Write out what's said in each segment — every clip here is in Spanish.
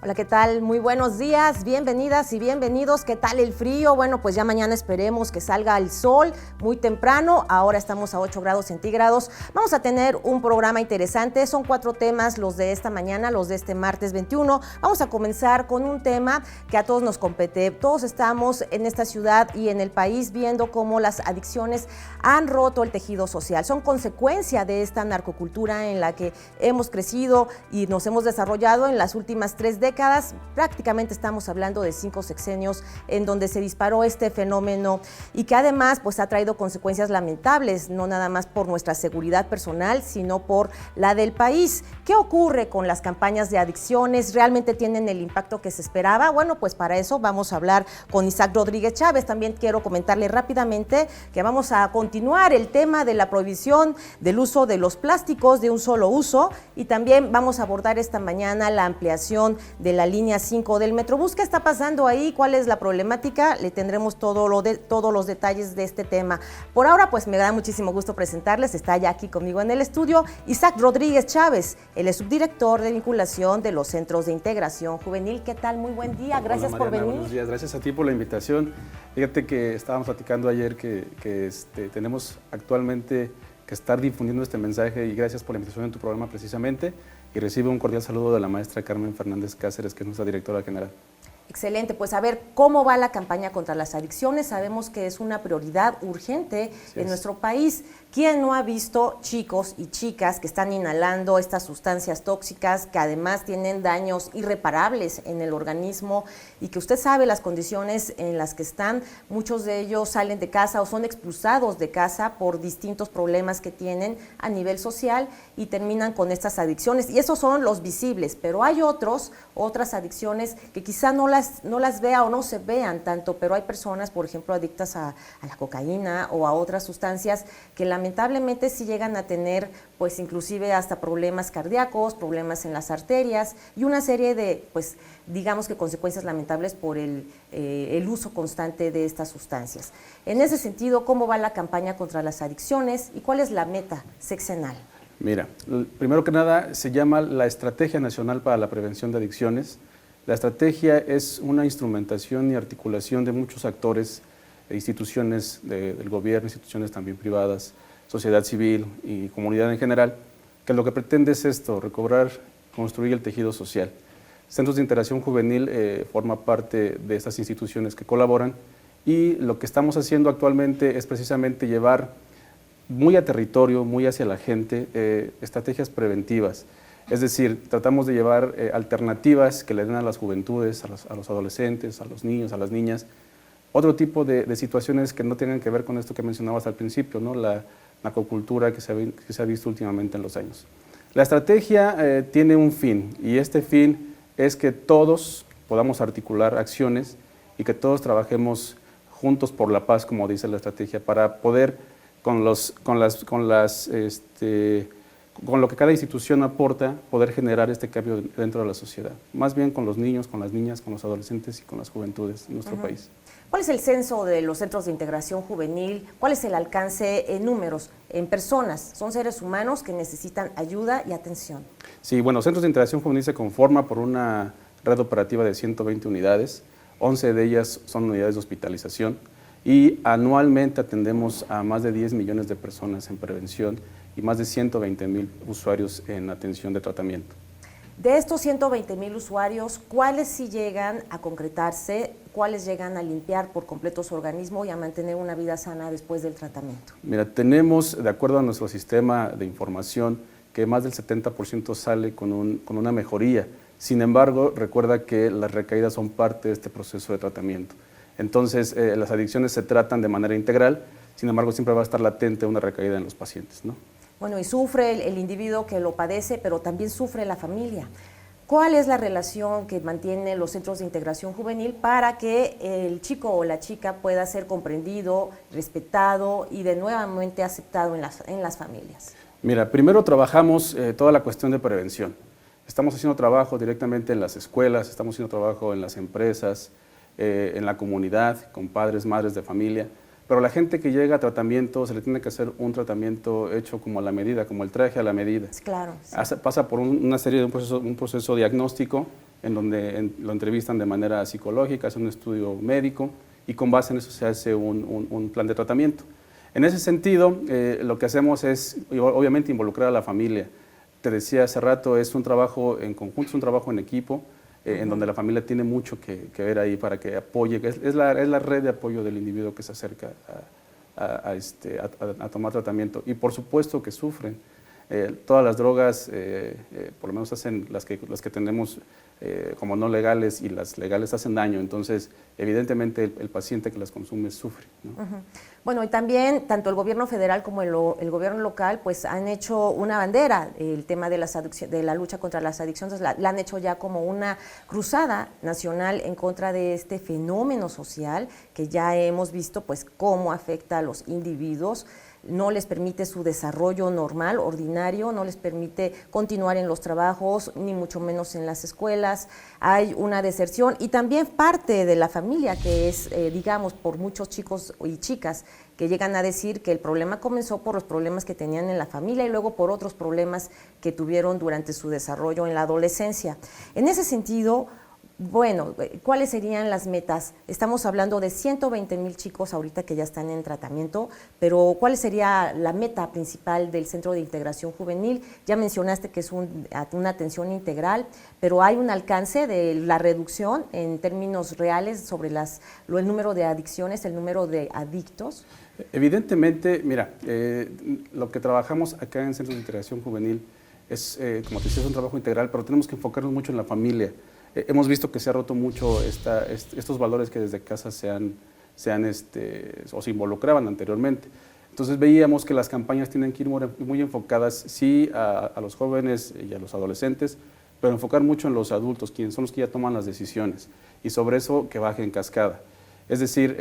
Hola, ¿qué tal? Muy buenos días, bienvenidas y bienvenidos. ¿Qué tal el frío? Bueno, pues ya mañana esperemos que salga el sol muy temprano. Ahora estamos a 8 grados centígrados. Vamos a tener un programa interesante. Son 4 temas los de esta mañana, los de este martes 21. Vamos a comenzar con un tema que a todos nos compete. Todos estamos en esta ciudad y en el país viendo cómo las adicciones han roto el tejido social. Son consecuencia de esta narcocultura en la que hemos crecido y nos hemos desarrollado en las últimas 3 décadas. Prácticamente estamos hablando de 5 sexenios en donde se disparó este fenómeno y que además pues ha traído consecuencias lamentables, no nada más por nuestra seguridad personal, sino por la del país. ¿Qué ocurre con las campañas de adicciones? ¿Realmente tienen el impacto que se esperaba? Bueno, pues para eso vamos a hablar con Isaac Rodríguez Chávez. También quiero comentarle rápidamente que vamos a continuar el tema de la prohibición del uso de los plásticos de un solo uso y también vamos a abordar esta mañana la ampliación de la línea 5 del Metrobús. ¿Qué está pasando ahí? ¿Cuál es la problemática? Le tendremos todos los detalles de este tema. Por ahora, pues me da muchísimo gusto presentarles. Está ya aquí conmigo en el estudio Isaac Rodríguez Chávez. Él es subdirector de vinculación de los Centros de Integración Juvenil. ¿Qué tal? Muy buen día. Gracias por venir. Buenos días. Gracias a ti por la invitación. Fíjate que estábamos platicando ayer que tenemos actualmente que estar difundiendo este mensaje y gracias por la invitación en tu programa precisamente. Y recibe un cordial saludo de la maestra Carmen Fernández Cáceres, que es nuestra directora general. Excelente, pues a ver cómo va la campaña contra las adicciones. Sabemos que es una prioridad urgente en nuestro país. ¿Quién no ha visto chicos y chicas que están inhalando estas sustancias tóxicas que además tienen daños irreparables en el organismo y que usted sabe las condiciones en las que están? Muchos de ellos salen de casa o son expulsados de casa por distintos problemas que tienen a nivel social y terminan con estas adicciones. Y esos son los visibles, pero hay otras adicciones que quizá no las vea o no se vean tanto, pero hay personas, por ejemplo, adictas a la cocaína o a otras sustancias que lamentablemente sí llegan a tener, pues inclusive hasta problemas cardíacos, problemas en las arterias y una serie de, pues digamos que consecuencias lamentables por el uso constante de estas sustancias. En ese sentido, ¿cómo va la campaña contra las adicciones y cuál es la meta sexenal? Mira, primero que nada se llama la Estrategia Nacional para la Prevención de Adicciones. La estrategia es una instrumentación y articulación de muchos actores, instituciones del gobierno, instituciones también privadas, sociedad civil y comunidad en general, que lo que pretende es esto, recobrar, construir el tejido social. Centros de Integración Juvenil forma parte de estas instituciones que colaboran y lo que estamos haciendo actualmente es precisamente llevar muy a territorio, muy hacia la gente, estrategias preventivas. Es decir, tratamos de llevar alternativas que le den a las juventudes, a los adolescentes, a los niños, a las niñas, otro tipo de situaciones que no tengan que ver con esto que mencionabas al principio, ¿no? La narcocultura que se ha visto últimamente en los años. La estrategia tiene un fin y este fin es que todos podamos articular acciones y que todos trabajemos juntos por la paz, como dice la estrategia, para poder con lo que cada institución aporta, poder generar este cambio dentro de la sociedad. Más bien con los niños, con las niñas, con los adolescentes y con las juventudes de nuestro país. ¿Cuál es el censo de los centros de integración juvenil? ¿Cuál es el alcance en números, en personas? Son seres humanos que necesitan ayuda y atención. Sí, bueno, Centros de Integración Juvenil se conforma por una red operativa de 120 unidades, 11 de ellas son unidades de hospitalización y anualmente atendemos a más de 10 millones de personas en prevención y más de 120,000 usuarios en atención de tratamiento. De estos 120,000 usuarios, ¿cuáles sí llegan a concretarse? ¿Cuáles llegan a limpiar por completo su organismo y a mantener una vida sana después del tratamiento? Mira, tenemos, de acuerdo a nuestro sistema de información, que más del 70% sale con una mejoría. Sin embargo, recuerda que las recaídas son parte de este proceso de tratamiento. Entonces, las adicciones se tratan de manera integral, sin embargo, siempre va a estar latente una recaída en los pacientes, ¿no? Bueno, y sufre el individuo que lo padece, pero también sufre la familia. ¿Cuál es la relación que mantienen los centros de integración juvenil para que el chico o la chica pueda ser comprendido, respetado y de nuevamente aceptado en las familias? Mira, primero trabajamos toda la cuestión de prevención. Estamos haciendo trabajo directamente en las escuelas, estamos haciendo trabajo en las empresas, en la comunidad, con padres, madres de familia. Pero la gente que llega a tratamiento, se le tiene que hacer un tratamiento hecho como a la medida, como el traje a la medida. Claro. Sí. Pasa por una serie de un proceso diagnóstico en donde lo entrevistan de manera psicológica, hacen un estudio médico y con base en eso se hace un plan de tratamiento. En ese sentido, lo que hacemos es, obviamente, involucrar a la familia. Te decía hace rato, es un trabajo en conjunto, es un trabajo en equipo, en donde la familia tiene mucho que ver ahí para que apoye, es la red de apoyo del individuo que se acerca a tomar tratamiento. Y por supuesto que sufren. Todas las drogas, por lo menos hacen las que tenemos como no legales, y las legales hacen daño, entonces evidentemente el paciente que las consume sufre, ¿no? Bueno, y también tanto el gobierno federal como el gobierno local pues han hecho una bandera, el tema de la lucha contra las adicciones, la han hecho ya como una cruzada nacional en contra de este fenómeno social que ya hemos visto pues cómo afecta a los individuos, no les permite su desarrollo normal, ordinario, no les permite continuar en los trabajos, ni mucho menos en las escuelas. Hay una deserción y también parte de la familia, que es, digamos, por muchos chicos y chicas que llegan a decir que el problema comenzó por los problemas que tenían en la familia y luego por otros problemas que tuvieron durante su desarrollo en la adolescencia. En ese sentido, bueno, ¿cuáles serían las metas? Estamos hablando de 120,000 chicos ahorita que ya están en tratamiento, pero ¿cuál sería la meta principal del Centro de Integración Juvenil? Ya mencionaste que es una atención integral, pero ¿hay un alcance de la reducción en términos reales sobre el número de adicciones, el número de adictos? Evidentemente, mira, lo que trabajamos acá en Centro de Integración Juvenil es, como te decía, es un trabajo integral, pero tenemos que enfocarnos mucho en la familia. Hemos visto que se ha roto mucho estos valores que desde casa o se involucraban anteriormente. Entonces veíamos que las campañas tienen que ir muy enfocadas, sí, a los jóvenes y a los adolescentes, pero enfocar mucho en los adultos, quienes son los que ya toman las decisiones, y sobre eso que baje en cascada. Es decir,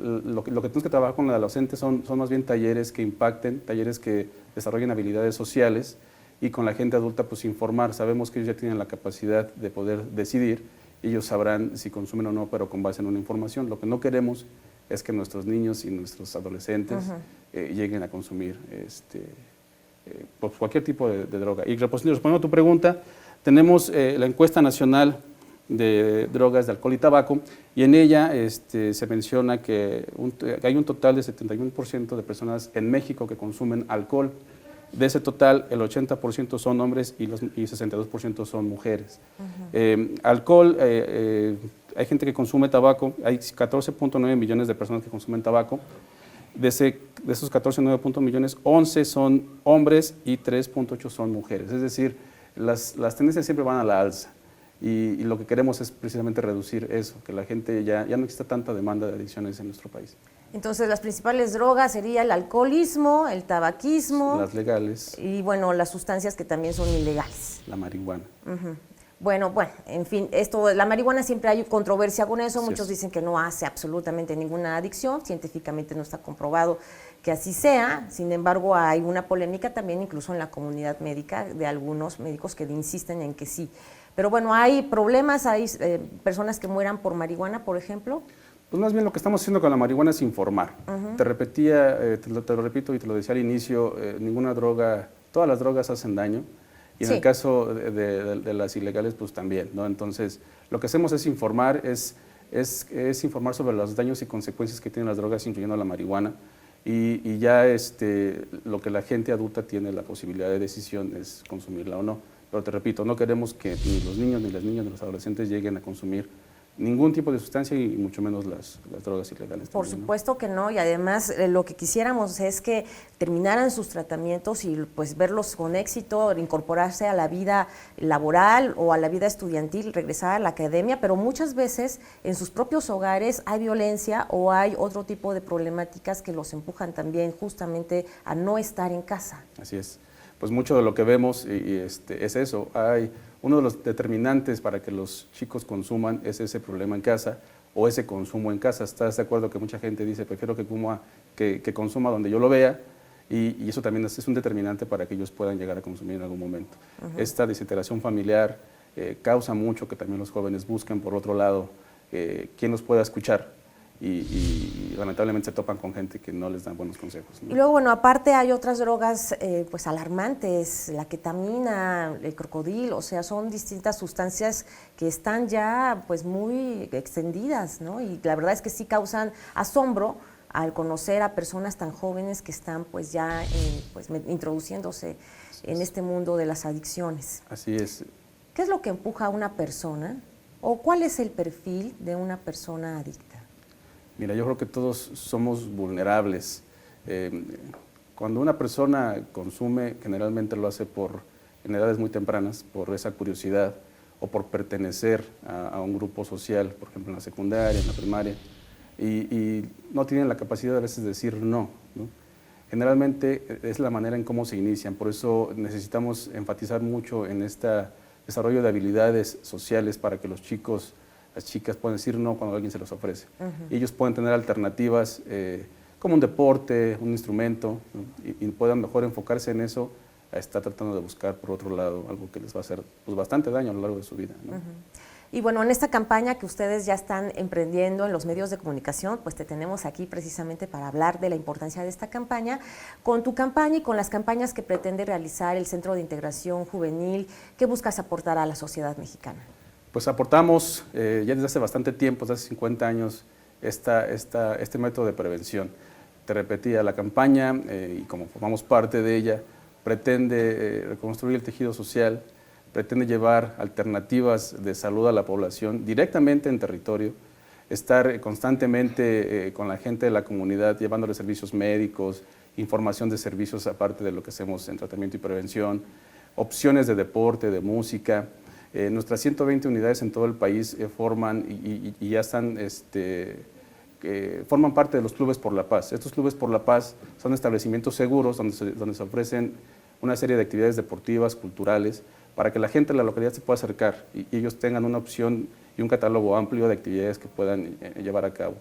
lo que tenemos que trabajar con los adolescentes son más bien talleres que impacten, talleres que desarrollen habilidades sociales, y con la gente adulta pues informar. Sabemos que ellos ya tienen la capacidad de poder decidir, ellos sabrán si consumen o no, pero con base en una información. Lo que no queremos es que nuestros niños y nuestros adolescentes lleguen a consumir pues cualquier tipo de droga. Y respondiendo a tu pregunta, tenemos la encuesta nacional de drogas, de alcohol y tabaco, y en ella se menciona que hay un total de 71% de personas en México que consumen alcohol. De ese total, el 80% son hombres y 62% son mujeres. Alcohol, hay gente que consume tabaco, hay 14.9 millones de personas que consumen tabaco. De esos 14.9 millones, 11 son hombres y 3.8 son mujeres. Es decir, las tendencias siempre van a la alza. Y lo que queremos es precisamente reducir eso, que la gente ya no exista tanta demanda de adicciones en nuestro país. Entonces, las principales drogas serían el alcoholismo, el tabaquismo. Las legales. Y, bueno, las sustancias que también son ilegales. La marihuana. Bueno, en fin, la marihuana siempre hay controversia con eso. Muchos dicen que no hace absolutamente ninguna adicción. Científicamente no está comprobado que así sea. Sin embargo, hay una polémica también incluso en la comunidad médica de algunos médicos que insisten en que sí. Pero bueno, hay problemas, hay personas que mueran por marihuana, por ejemplo. Pues más bien lo que estamos haciendo con la marihuana es informar. Te repetía, te lo repito y te lo decía al inicio, ninguna droga, todas las drogas hacen daño, y en el caso de las ilegales pues también, ¿no? Entonces lo que hacemos es informar, es informar sobre los daños y consecuencias que tienen las drogas, incluyendo la marihuana, y ya lo que la gente adulta tiene la posibilidad de decisión es consumirla o no. Pero te repito, no queremos que ni los niños, ni las niñas, ni los adolescentes lleguen a consumir ningún tipo de sustancia y mucho menos las drogas ilegales. Por supuesto que no, y además lo que quisiéramos es que terminaran sus tratamientos y pues verlos con éxito, incorporarse a la vida laboral o a la vida estudiantil, regresar a la academia, pero muchas veces en sus propios hogares hay violencia o hay otro tipo de problemáticas que los empujan también justamente a no estar en casa. Así es. Pues mucho de lo que vemos es eso. Uno de los determinantes para que los chicos consuman es ese problema en casa o ese consumo en casa. ¿Estás de acuerdo que mucha gente dice, prefiero que consuma donde yo lo vea? Y eso también es un determinante para que ellos puedan llegar a consumir en algún momento. Esta desintegración familiar causa mucho que también los jóvenes busquen, por otro lado, quién los pueda escuchar. y lamentablemente se topan con gente que no les dan buenos consejos, ¿no? Y luego, bueno, aparte hay otras drogas pues alarmantes, la ketamina, el crocodil, o sea, son distintas sustancias que están ya pues muy extendidas, ¿no? Y la verdad es que sí causan asombro al conocer a personas tan jóvenes que están pues ya pues, introduciéndose en este mundo de las adicciones. Así es. ¿Qué es lo que empuja a una persona o cuál es el perfil de una persona adicta? Mira, yo creo que todos somos vulnerables. Cuando una persona consume, generalmente lo hace en edades muy tempranas, por esa curiosidad o por pertenecer a un grupo social, por ejemplo en la secundaria, en la primaria, y no tienen la capacidad a veces de decir no, ¿no? Generalmente es la manera en cómo se inician, por eso necesitamos enfatizar mucho en este desarrollo de habilidades sociales para que los chicos, las chicas puedan decir no cuando alguien se los ofrece. Y ellos pueden tener alternativas como un deporte, un instrumento, ¿no? y puedan mejor enfocarse en eso a estar tratando de buscar por otro lado algo que les va a hacer pues, bastante daño a lo largo de su vida, ¿no? Y bueno, en esta campaña que ustedes ya están emprendiendo en los medios de comunicación, pues te tenemos aquí precisamente para hablar de la importancia de esta campaña. Con tu campaña y con las campañas que pretende realizar el Centro de Integración Juvenil, ¿qué buscas aportar a la sociedad mexicana? Pues aportamos ya desde hace bastante tiempo, desde hace 50 años, este método de prevención. Te repetía, la campaña, y como formamos parte de ella, pretende reconstruir el tejido social, pretende llevar alternativas de salud a la población directamente en territorio, estar constantemente con la gente de la comunidad, llevándole servicios médicos, información de servicios aparte de lo que hacemos en tratamiento y prevención, opciones de deporte, de música. Nuestras 120 unidades en todo el país forman y ya están, forman parte de los Clubes por la Paz. Estos Clubes por la Paz son establecimientos seguros donde se ofrecen una serie de actividades deportivas, culturales, para que la gente de la localidad se pueda acercar y ellos tengan una opción y un catálogo amplio de actividades que puedan llevar a cabo.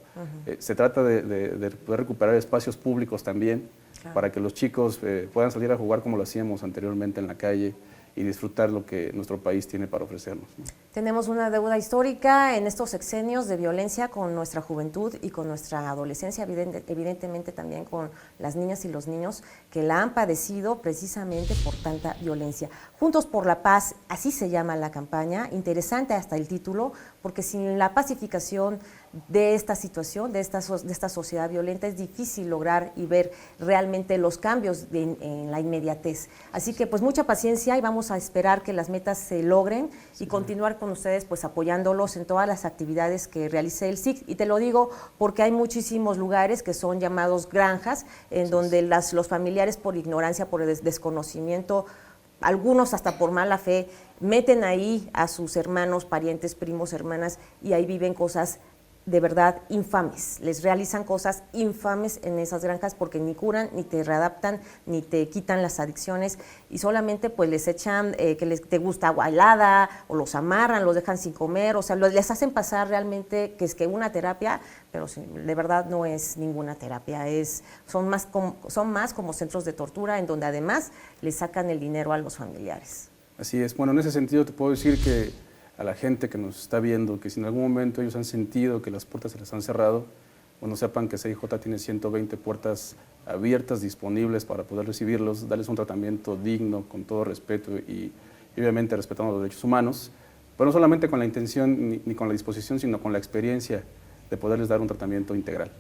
Se trata de poder recuperar espacios públicos también, claro, para que los chicos puedan salir a jugar como lo hacíamos anteriormente en la calle y disfrutar lo que nuestro país tiene para ofrecernos, ¿no? Tenemos una deuda histórica en estos sexenios de violencia con nuestra juventud y con nuestra adolescencia, evidentemente también con las niñas y los niños que la han padecido precisamente por tanta violencia. Juntos por la Paz, así se llama la campaña, interesante hasta el título, porque sin la pacificación de esta situación, de esta sociedad violenta, es difícil lograr y ver realmente los cambios en la inmediatez. Así que pues mucha paciencia y vamos a esperar que las metas se logren y continuar con ustedes pues apoyándolos en todas las actividades que realice el SIC. Y te lo digo porque hay muchísimos lugares que son llamados granjas, en donde los familiares por ignorancia, por desconocimiento, algunos hasta por mala fe, meten ahí a sus hermanos, parientes, primos, hermanas, y ahí viven cosas de verdad infames. Les realizan cosas infames en esas granjas porque ni curan, ni te readaptan, ni te quitan las adicciones y solamente pues les echan que te gusta agua helada o los amarran, los dejan sin comer, o sea, les hacen pasar realmente que es que una terapia, pero de verdad no es ninguna terapia, son más como centros de tortura en donde además les sacan el dinero a los familiares. Así es. Bueno, en ese sentido te puedo decir que a la gente que nos está viendo, que si en algún momento ellos han sentido que las puertas se les han cerrado, bueno, sepan que CIJ tiene 120 puertas abiertas, disponibles para poder recibirlos, darles un tratamiento digno, con todo respeto y obviamente respetando los derechos humanos, pero no solamente con la intención ni con la disposición, sino con la experiencia de poderles dar un tratamiento integral.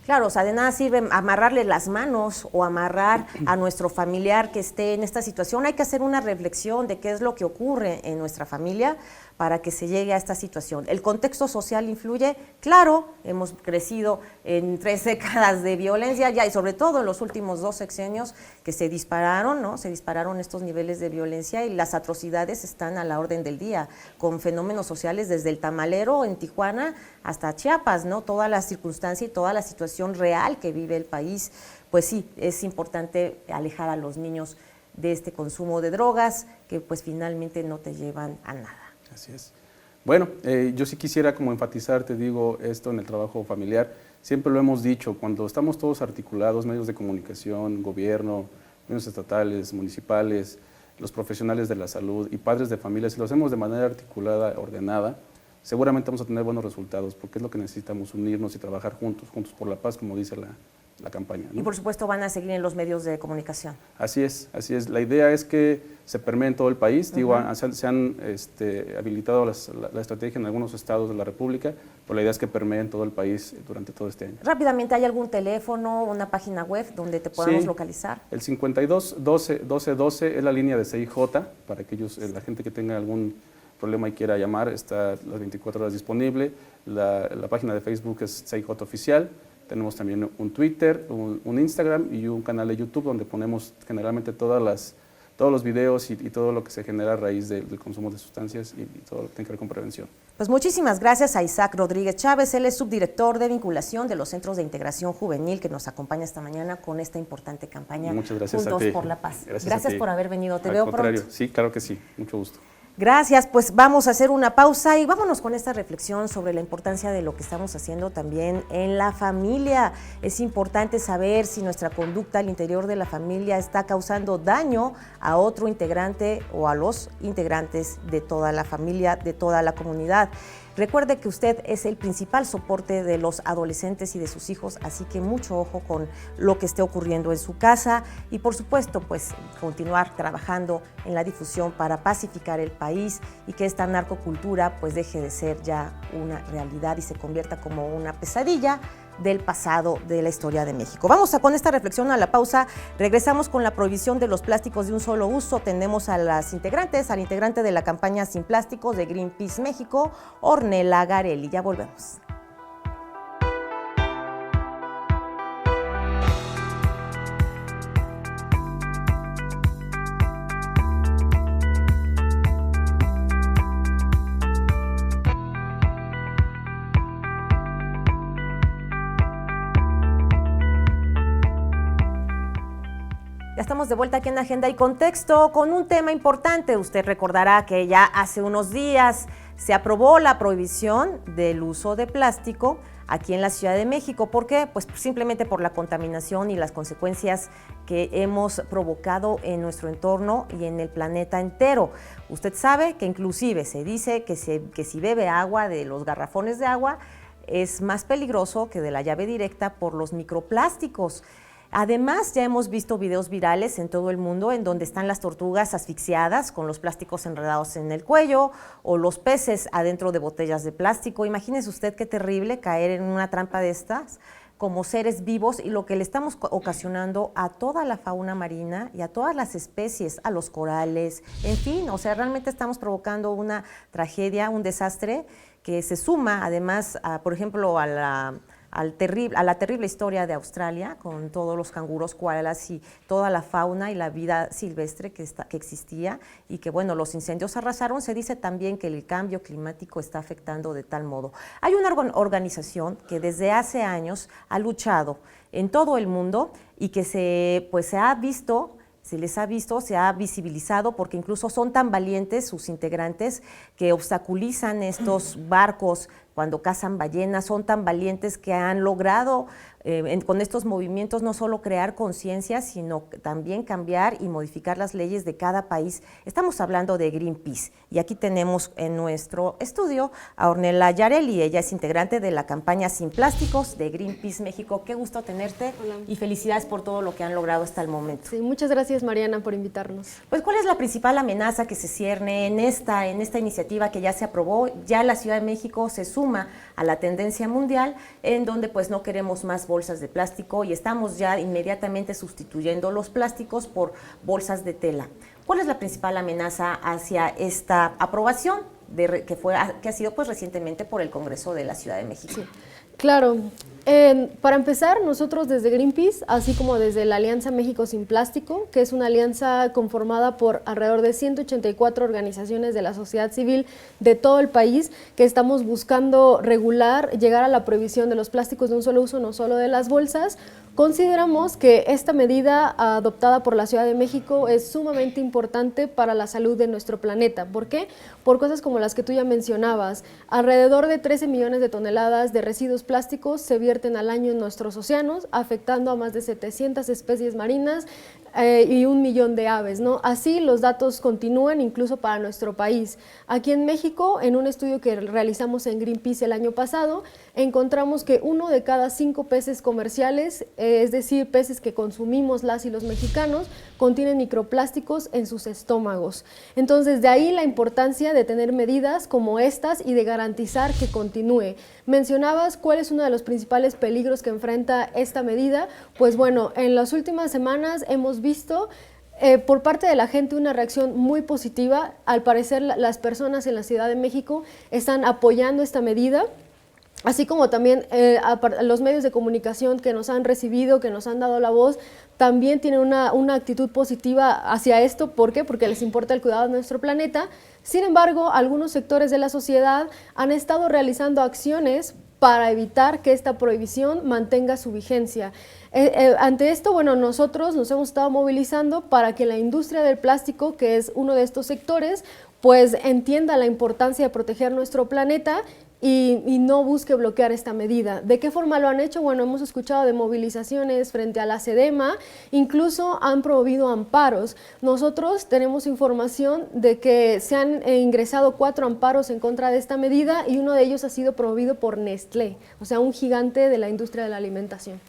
Claro, o sea, de nada sirve amarrarle las manos o amarrar a nuestro familiar que esté en esta situación. Hay que hacer una reflexión de qué es lo que ocurre en nuestra familia para que se llegue a esta situación. ¿El contexto social influye? Claro, hemos crecido en 3 décadas de violencia ya y sobre todo en los últimos 2 sexenios que se dispararon, ¿no? Se dispararon estos niveles de violencia y las atrocidades están a la orden del día, con fenómenos sociales desde el tamalero en Tijuana hasta Chiapas, ¿no? Toda la circunstancia y toda la situación real que vive el país, pues sí, es importante alejar a los niños de este consumo de drogas que pues finalmente no te llevan a nada. Así es. Bueno, yo sí quisiera como enfatizar, te digo, esto en el trabajo familiar. Siempre lo hemos dicho, cuando estamos todos articulados, medios de comunicación, gobierno, medios estatales, municipales, los profesionales de la salud y padres de familia, si lo hacemos de manera articulada, ordenada, seguramente vamos a tener buenos resultados, porque es lo que necesitamos, unirnos y trabajar juntos por la paz, como dice la campaña, ¿no? Y por supuesto van a seguir en los medios de comunicación. Así es. La idea es que se permee en todo el país. Digo, se han habilitado la estrategia en algunos estados de la República, pero la idea es que permee en todo el país durante todo este año. Rápidamente, ¿hay algún teléfono, una página web donde te podamos localizar? El 52 12 12 12 es la línea de CIJ, para aquellos, la gente que tenga algún problema y quiera llamar, está las 24 horas disponible. La página de Facebook es CIJ Oficial. Tenemos también un Twitter, un Instagram y un canal de YouTube donde ponemos generalmente todos los videos y todo lo que se genera a raíz del consumo de sustancias y todo lo que tiene que ver con prevención. Pues muchísimas gracias a Isaac Rodríguez Chávez, él es subdirector de vinculación de los Centros de Integración Juvenil, que nos acompaña esta mañana con esta importante campaña. Muchas gracias Juntos a ti. por la Paz. Gracias por haber venido, te Al veo contrario, pronto. sí, claro que sí, mucho gusto. Gracias, pues vamos a hacer una pausa y vámonos con esta reflexión sobre la importancia de lo que estamos haciendo también en la familia. Es importante saber si nuestra conducta al interior de la familia está causando daño a otro integrante o a los integrantes de toda la familia, de toda la comunidad. Recuerde que usted es el principal soporte de los adolescentes y de sus hijos, así que mucho ojo con lo que esté ocurriendo en su casa y por supuesto pues continuar trabajando en la difusión para pacificar el país y que esta narcocultura pues deje de ser ya una realidad y se convierta como una pesadilla del pasado de la historia de México. Vamos con esta reflexión a la pausa. Regresamos con la prohibición de los plásticos de un solo uso. Tenemos a las integrantes, al integrante de la campaña Sin Plásticos de Greenpeace México, Ornella Garelli. Ya volvemos. Ya estamos de vuelta aquí en Agenda y Contexto con un tema importante. Usted recordará que ya hace unos días se aprobó la prohibición del uso de plástico aquí en la Ciudad de México. ¿Por qué? Pues simplemente por la contaminación y las consecuencias que hemos provocado en nuestro entorno y en el planeta entero. Usted sabe que inclusive se dice que si bebe agua de los garrafones de agua es más peligroso que de la llave directa por los microplásticos. Además, ya hemos visto videos virales en todo el mundo en donde están las tortugas asfixiadas con los plásticos enredados en el cuello o los peces adentro de botellas de plástico. Imagínese usted qué terrible caer en una trampa de estas como seres vivos y lo que le estamos ocasionando a toda la fauna marina y a todas las especies, a los corales, en fin, o sea, realmente estamos provocando una tragedia, un desastre que se suma además, por ejemplo, a la terrible historia de Australia, con todos los canguros, koalas y toda la fauna y la vida silvestre que existía y que, bueno, los incendios arrasaron. Se dice también que el cambio climático está afectando de tal modo. Hay una organización que desde hace años ha luchado en todo el mundo y que se ha visibilizado porque incluso son tan valientes sus integrantes que obstaculizan estos barcos cuando cazan ballenas, son tan valientes que han logrado con estos movimientos no solo crear conciencia, sino también cambiar y modificar las leyes de cada país. Estamos hablando de Greenpeace y aquí tenemos en nuestro estudio a Ornella Garelli. Ella es integrante de la campaña Sin Plásticos de Greenpeace México. Qué gusto tenerte. Hola. Y felicidades por todo lo que han logrado hasta el momento. Sí, muchas gracias, Mariana, por invitarnos. Pues, ¿cuál es la principal amenaza que se cierne en esta iniciativa que ya se aprobó? Ya la Ciudad de México se suma a la tendencia mundial en donde pues no queremos más bolsas de plástico y estamos ya inmediatamente sustituyendo los plásticos por bolsas de tela. ¿Cuál es la principal amenaza hacia esta aprobación que ha sido pues recientemente por el Congreso de la Ciudad de México? Sí, claro. Para empezar, nosotros desde Greenpeace, así como desde la Alianza México Sin Plástico, que es una alianza conformada por alrededor de 184 organizaciones de la sociedad civil de todo el país, que estamos buscando llegar a la prohibición de los plásticos de un solo uso, no solo de las bolsas, Consideramos que esta medida adoptada por la Ciudad de México es sumamente importante para la salud de nuestro planeta. ¿Por qué? Por cosas como las que tú ya mencionabas. Alrededor de 13 millones de toneladas de residuos plásticos se vierten al año en nuestros océanos, afectando a más de 700 especies marinas y 1 millón de aves, ¿no? Así los datos continúan incluso para nuestro país. Aquí en México, en un estudio que realizamos en Greenpeace el año pasado, encontramos que 1 de cada 5 peces comerciales, es decir, peces que consumimos las y los mexicanos, contienen microplásticos en sus estómagos. Entonces, de ahí la importancia de tener medidas como estas y de garantizar que continúe. Mencionabas cuál es uno de los principales peligros que enfrenta esta medida. Pues bueno, en las últimas semanas hemos visto por parte de la gente una reacción muy positiva. Al parecer las personas en la Ciudad de México están apoyando esta medida, así como también los medios de comunicación que nos han recibido, que nos han dado la voz, también tienen una actitud positiva hacia esto. ¿Por qué? Porque les importa el cuidado de nuestro planeta. Sin embargo, algunos sectores de la sociedad han estado realizando acciones para evitar que esta prohibición mantenga su vigencia. Ante esto, bueno, nosotros nos hemos estado movilizando para que la industria del plástico, que es uno de estos sectores, pues entienda la importancia de proteger nuestro planeta y no busque bloquear esta medida. ¿De qué forma lo han hecho? Bueno, hemos escuchado de movilizaciones frente a la SEDEMA, incluso han promovido amparos. Nosotros tenemos información de que se han ingresado 4 amparos en contra de esta medida y uno de ellos ha sido promovido por Nestlé, o sea, un gigante de la industria de la alimentación.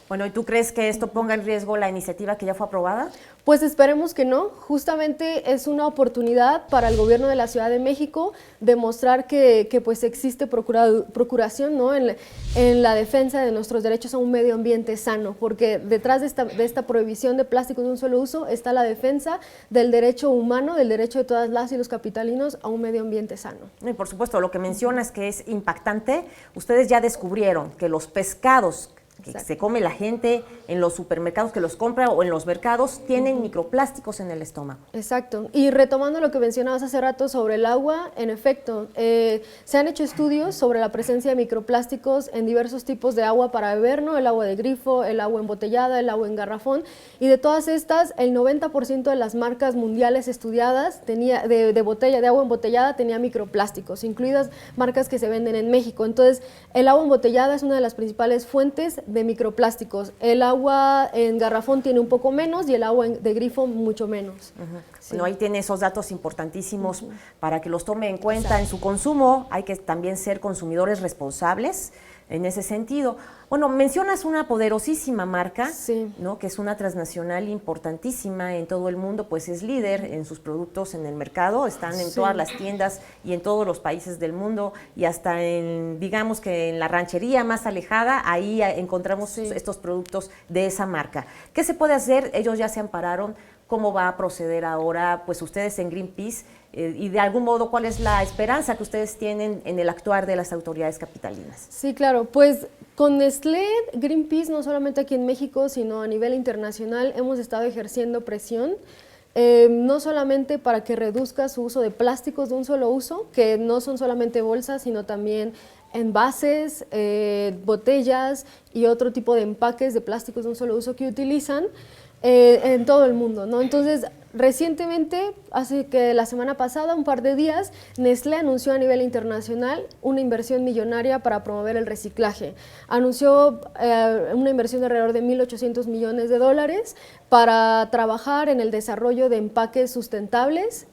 Bueno, ¿y tú crees que esto ponga en riesgo la iniciativa que ya fue aprobada? Pues esperemos que no. Justamente es una oportunidad para el gobierno de la Ciudad de México demostrar que pues existe procuración, ¿no?, en la defensa de nuestros derechos a un medio ambiente sano, porque detrás de esta prohibición de plásticos de un solo uso está la defensa del derecho humano, del derecho de todas las y los capitalinos a un medio ambiente sano. Y por supuesto, lo que mencionas que es impactante, ustedes ya descubrieron que los pescados que se come la gente en los supermercados, que los compra o en los mercados, tienen microplásticos en el estómago. Exacto. Y retomando lo que mencionabas hace rato sobre el agua, en efecto, se han hecho estudios sobre la presencia de microplásticos en diversos tipos de agua para beber, ¿no? El agua de grifo, el agua embotellada, el agua en garrafón, y de todas estas, el 90% de las marcas mundiales estudiadas de agua embotellada tenía microplásticos, incluidas marcas que se venden en México. Entonces, el agua embotellada es una de las principales fuentes de microplásticos. El agua en garrafón tiene un poco menos y el agua de grifo mucho menos. Sí. Bueno, ahí tiene esos datos importantísimos para que los tome en cuenta en su consumo. Hay que también ser consumidores responsables en ese sentido. Bueno, mencionas una poderosísima marca, ¿no?, que es una transnacional importantísima en todo el mundo, pues es líder en sus productos en el mercado, están en todas las tiendas y en todos los países del mundo, y hasta en, digamos que en la ranchería más alejada, ahí encontramos estos productos de esa marca. ¿Qué se puede hacer? Ellos ya se ampararon. ¿Cómo va a proceder ahora, pues ustedes en Greenpeace? Y de algún modo, ¿cuál es la esperanza que ustedes tienen en el actuar de las autoridades capitalinas? Sí, claro, pues con Nestlé, Greenpeace, no solamente aquí en México, sino a nivel internacional, hemos estado ejerciendo presión, no solamente para que reduzca su uso de plásticos de un solo uso, que no son solamente bolsas, sino también envases, botellas y otro tipo de empaques de plásticos de un solo uso que utilizan en todo el mundo, ¿no? Entonces, recientemente, hace que la semana pasada, un par de días, Nestlé anunció a nivel internacional una inversión millonaria para promover el reciclaje. Anunció una inversión de alrededor de $1.800 millones para trabajar en el desarrollo de empaques sustentables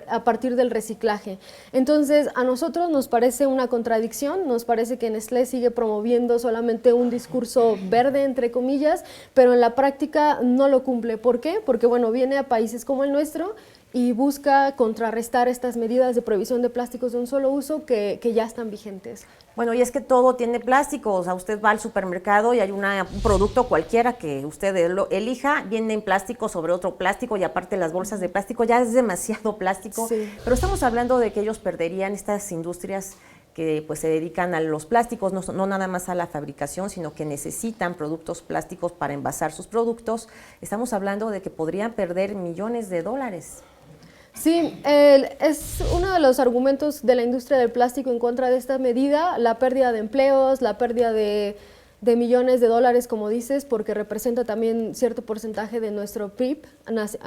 a partir del reciclaje. Entonces, a nosotros nos parece una contradicción, nos parece que Nestlé sigue promoviendo solamente un discurso verde, entre comillas, pero en la práctica no lo cumple. ¿Por qué? Porque, bueno, viene a países como el nuestro y busca contrarrestar estas medidas de prohibición de plásticos de un solo uso que ya están vigentes. Bueno, y es que todo tiene plástico, o sea, usted va al supermercado y hay un producto cualquiera que usted elija, viene en plástico sobre otro plástico y aparte las bolsas de plástico, ya es demasiado plástico, pero estamos hablando de que ellos perderían estas industrias que pues se dedican a los plásticos, no nada más a la fabricación, sino que necesitan productos plásticos para envasar sus productos. Estamos hablando de que podrían perder millones de dólares. Sí, es uno de los argumentos de la industria del plástico en contra de esta medida, la pérdida de empleos, la pérdida de de millones de dólares, como dices, porque representa también cierto porcentaje de nuestro PIB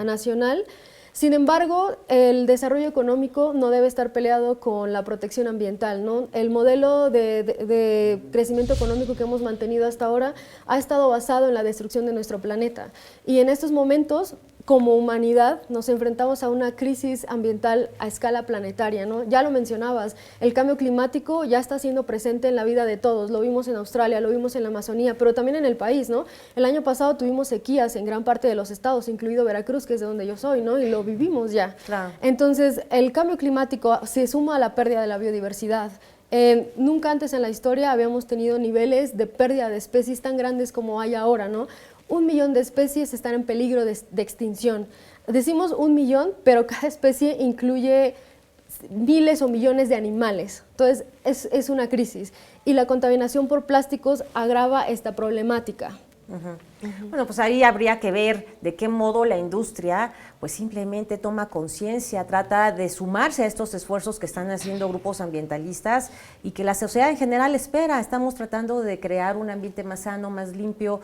nacional. Sin embargo, el desarrollo económico no debe estar peleado con la protección ambiental, ¿no? El modelo de crecimiento económico que hemos mantenido hasta ahora ha estado basado en la destrucción de nuestro planeta. Y en estos momentos, como humanidad, nos enfrentamos a una crisis ambiental a escala planetaria, ¿no? Ya lo mencionabas, el cambio climático ya está siendo presente en la vida de todos. Lo vimos en Australia, lo vimos en la Amazonía, pero también en el país, ¿no? El año pasado tuvimos sequías en gran parte de los estados, incluido Veracruz, que es de donde yo soy, ¿no? Y lo vivimos ya. Claro. Entonces, el cambio climático se suma a la pérdida de la biodiversidad. Nunca antes en la historia habíamos tenido niveles de pérdida de especies tan grandes como hay ahora, ¿no? 1 millón de especies están en peligro de extinción. Decimos 1 millón, pero cada especie incluye miles o millones de animales. Entonces, es una crisis. Y la contaminación por plásticos agrava esta problemática. Bueno, pues ahí habría que ver de qué modo la industria pues simplemente toma conciencia, trata de sumarse a estos esfuerzos que están haciendo grupos ambientalistas y que la sociedad en general espera. Estamos tratando de crear un ambiente más sano, más limpio,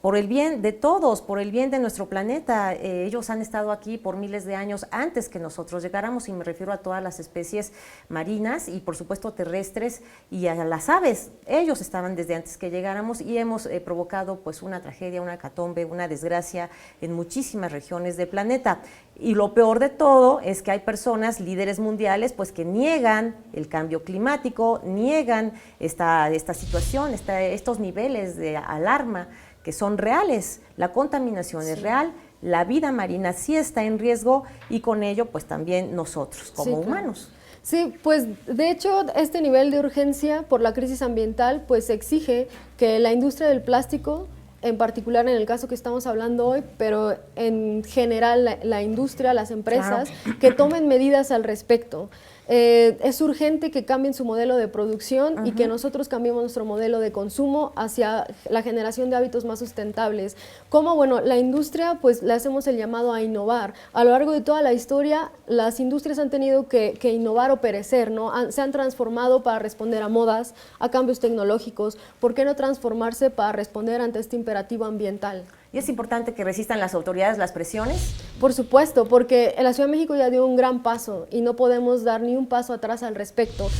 por el bien de todos, por el bien de nuestro planeta. Ellos han estado aquí por miles de años antes que nosotros llegáramos, y me refiero a todas las especies marinas y por supuesto terrestres y a las aves. Ellos estaban desde antes que llegáramos y hemos provocado pues una tragedia, una hecatombe, una desgracia en muchísimas regiones del planeta. Y lo peor de todo es que hay personas, líderes mundiales, pues que niegan el cambio climático, niegan esta situación, estos niveles de alarma que son reales. La contaminación es real, la vida marina sí está en riesgo y con ello pues también nosotros como humanos. Sí, pues de hecho este nivel de urgencia por la crisis ambiental pues exige que la industria del plástico, en particular en el caso que estamos hablando hoy, pero en general la industria, las empresas, que tomen medidas al respecto. Es urgente que cambien su modelo de producción y que nosotros cambiemos nuestro modelo de consumo hacia la generación de hábitos más sustentables. Como, bueno, la industria, pues le hacemos el llamado a innovar. A lo largo de toda la historia, las industrias han tenido que innovar o perecer, ¿no? Se han transformado para responder a modas, a cambios tecnológicos. ¿Por qué no transformarse para responder ante este imperativo ambiental? ¿Y es importante que resistan las autoridades las presiones? Por supuesto, porque la Ciudad de México ya dio un gran paso y no podemos dar ni un paso atrás al respecto.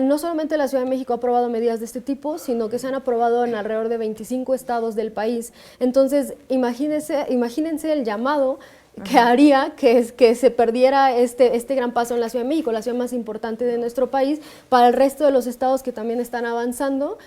No solamente la Ciudad de México ha aprobado medidas de este tipo, sino que se han aprobado en alrededor de 25 estados del país. Entonces, imagínense el llamado que haría que se perdiera este gran paso en la Ciudad de México, la ciudad más importante de nuestro país, para el resto de los estados que también están avanzando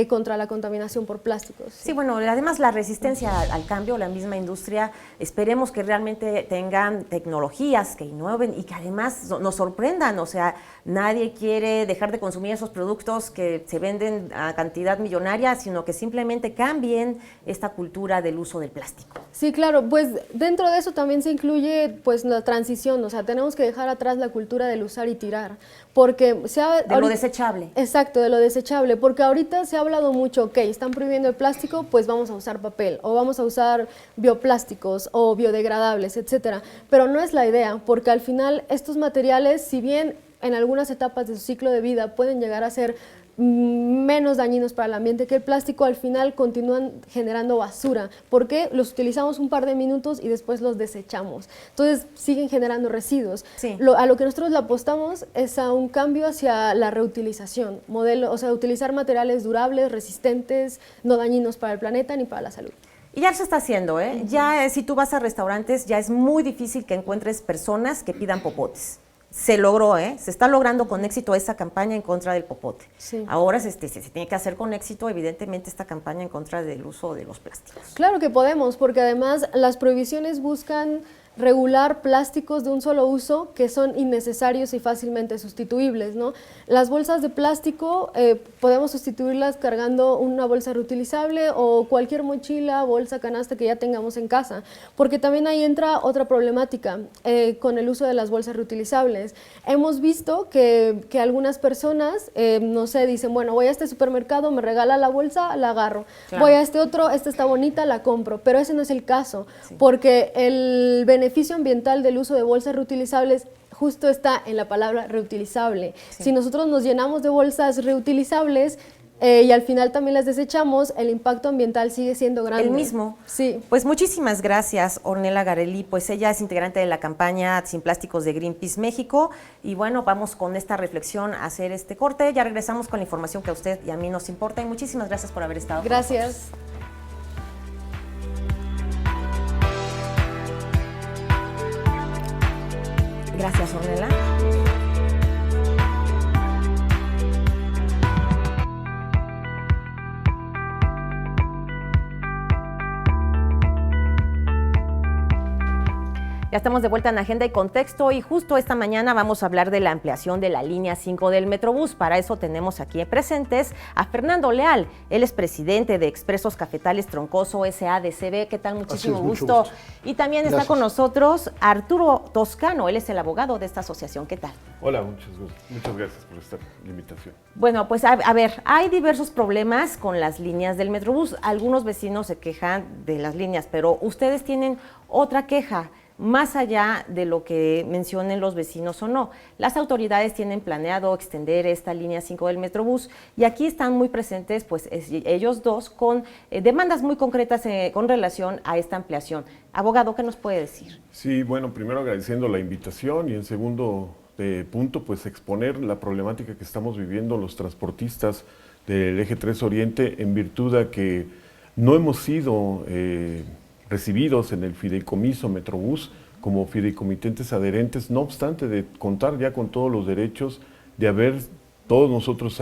contra la contaminación por plásticos. Sí, bueno, además la resistencia al cambio, la misma industria, esperemos que realmente tengan tecnologías que innoven y que además nos sorprendan. O sea, nadie quiere dejar de consumir esos productos que se venden a cantidad millonaria, sino que simplemente cambien esta cultura del uso del plástico. Sí, claro, pues dentro de eso también se incluye pues la transición, o sea, tenemos que dejar atrás la cultura del usar y tirar, porque de lo desechable. Exacto, de lo desechable, porque ahorita se ha hablado mucho, ok, están prohibiendo el plástico, pues vamos a usar papel, o vamos a usar bioplásticos o biodegradables, etcétera, pero no es la idea, porque al final estos materiales, si bien en algunas etapas de su ciclo de vida pueden llegar a ser menos dañinos para el ambiente que el plástico, al final continúan generando basura, porque los utilizamos un par de minutos y después los desechamos. Entonces siguen generando residuos. Sí. A lo que nosotros le apostamos es a un cambio hacia la reutilización, o sea, utilizar materiales durables, resistentes, no dañinos para el planeta ni para la salud. Y ya se está haciendo, ¿eh? Ya si tú vas a restaurantes, ya es muy difícil que encuentres personas que pidan popotes. Se logró, se está logrando con éxito esa campaña en contra del popote. Sí. Ahora se tiene que hacer con éxito, evidentemente, esta campaña en contra del uso de los plásticos. Claro que podemos, porque además las prohibiciones buscan regular plásticos de un solo uso que son innecesarios y fácilmente sustituibles, ¿no? Las bolsas de plástico podemos sustituirlas cargando una bolsa reutilizable o cualquier mochila, bolsa, canasta que ya tengamos en casa, porque también ahí entra otra problemática con el uso de las bolsas reutilizables. Hemos visto que algunas personas, no sé, dicen, bueno, voy a este supermercado, me regala la bolsa, la agarro. Claro. Voy a este otro, esta está bonita, la compro, pero ese no es el caso, porque el beneficio ambiental del uso de bolsas reutilizables justo está en la palabra reutilizable. Sí. Si nosotros nos llenamos de bolsas reutilizables, y al final también las desechamos, el impacto ambiental sigue siendo grande. El mismo. Sí. Pues muchísimas gracias, Ornella Garelli. Pues ella es integrante de la campaña Sin Plásticos de Greenpeace México. Y bueno, vamos con esta reflexión a hacer este corte. Ya regresamos con la información que a usted y a mí nos importa. Y muchísimas gracias por haber estado Gracias. con nosotros. Gracias, Ornella. Ya estamos de vuelta en Agenda y Contexto y justo esta mañana vamos a hablar de la ampliación de la línea 5 del Metrobús. Para eso tenemos aquí presentes a Fernando Leal. Él es presidente de Expresos Cafetales Troncoso SADCB. ¿Qué tal? Muchísimo gusto. Y también Gracias. está con nosotros Arturo Toscano. Él es el abogado de esta asociación. ¿Qué tal? Hola, muchas gracias por esta invitación. Bueno, pues a ver, hay diversos problemas con las líneas del Metrobús. Algunos vecinos se quejan de las líneas, pero ustedes tienen otra queja. Más allá de lo que mencionen los vecinos o no. Las autoridades tienen planeado extender esta línea 5 del Metrobús y aquí están muy presentes pues ellos dos con demandas muy concretas con relación a esta ampliación. Abogado, ¿qué nos puede decir? Sí, bueno, primero agradeciendo la invitación y en segundo punto, pues exponer la problemática que estamos viviendo los transportistas del Eje 3 Oriente en virtud de que no hemos sido recibidos en el fideicomiso Metrobús como fideicomitentes adherentes, no obstante de contar ya con todos los derechos, de haber todos nosotros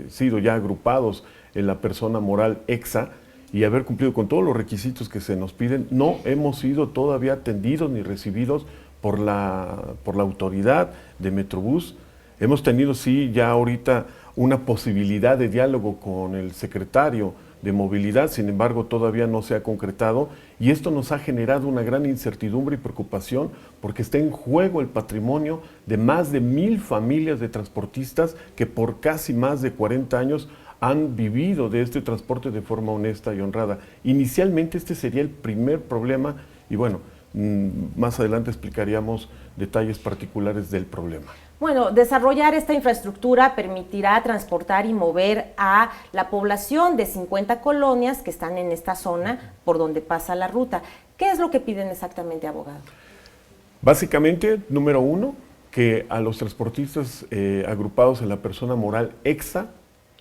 sido ya agrupados en la persona moral EXA y haber cumplido con todos los requisitos que se nos piden, no hemos sido todavía atendidos ni recibidos por la autoridad de Metrobús. Hemos tenido sí ya ahorita una posibilidad de diálogo con el secretario de movilidad, sin embargo todavía no se ha concretado y esto nos ha generado una gran incertidumbre y preocupación porque está en juego el patrimonio de más de 1,000 familias de transportistas que por casi más de 40 años han vivido de este transporte de forma honesta y honrada. Inicialmente este sería el primer problema y bueno, más adelante explicaríamos detalles particulares del problema. Bueno, desarrollar esta infraestructura permitirá transportar y mover a la población de 50 colonias que están en esta zona por donde pasa la ruta. ¿Qué es lo que piden exactamente, abogado? Básicamente, número uno, que a los transportistas agrupados en la persona moral EXA,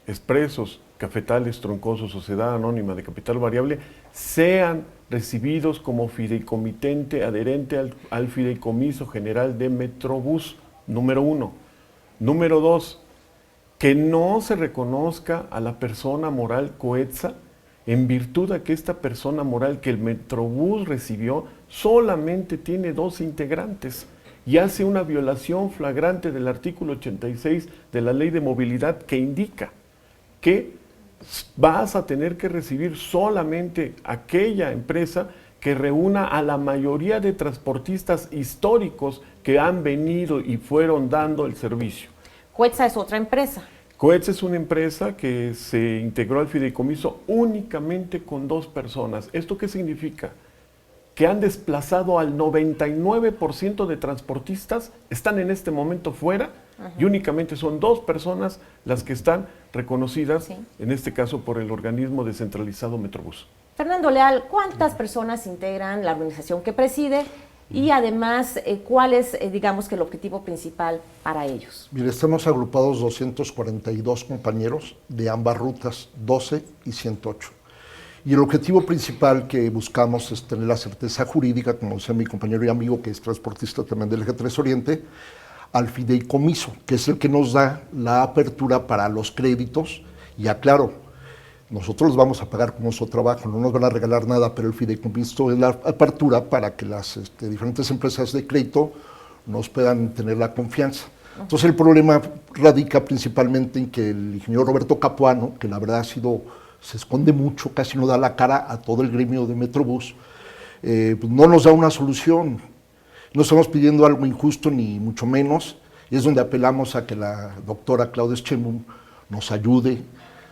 Expresos, Cafetales Troncoso, Sociedad Anónima de Capital Variable, sean recibidos como fideicomitente adherente al Fideicomiso General de Metrobús. Número uno. Número dos, que no se reconozca a la persona moral coetza en virtud de que esta persona moral que el Metrobús recibió solamente tiene 2 integrantes y hace una violación flagrante del artículo 86 de la Ley de Movilidad que indica que vas a tener que recibir solamente aquella empresa que reúna a la mayoría de transportistas históricos que han venido y fueron dando el servicio. Coetza es otra empresa. Coetza es una empresa que se integró al fideicomiso únicamente con 2 personas. ¿Esto qué significa? Que han desplazado al 99% de transportistas, están en este momento fuera, y únicamente son 2 personas las que están reconocidas, en este caso por el organismo descentralizado Metrobús. Fernando Leal, ¿cuántas personas integran la organización que preside? Y además, ¿cuál es, digamos, que el objetivo principal para ellos? Mire, estamos agrupados 242 compañeros de ambas rutas, 12 y 108. Y el objetivo principal que buscamos es tener la certeza jurídica, como decía mi compañero y amigo, que es transportista también del Eje 3 Oriente, al fideicomiso, que es el que nos da la apertura para los créditos. Y aclaro, nosotros los vamos a pagar con nuestro trabajo, no nos van a regalar nada, pero el fideicomiso es la apertura para que las diferentes empresas de crédito nos puedan tener la confianza. Entonces el problema radica principalmente en que el ingeniero Roberto Capuano, que la verdad se esconde mucho, casi no da la cara a todo el gremio de Metrobús, pues no nos da una solución. No estamos pidiendo algo injusto ni mucho menos, y es donde apelamos a que la doctora Claudia Sheinbaum nos ayude.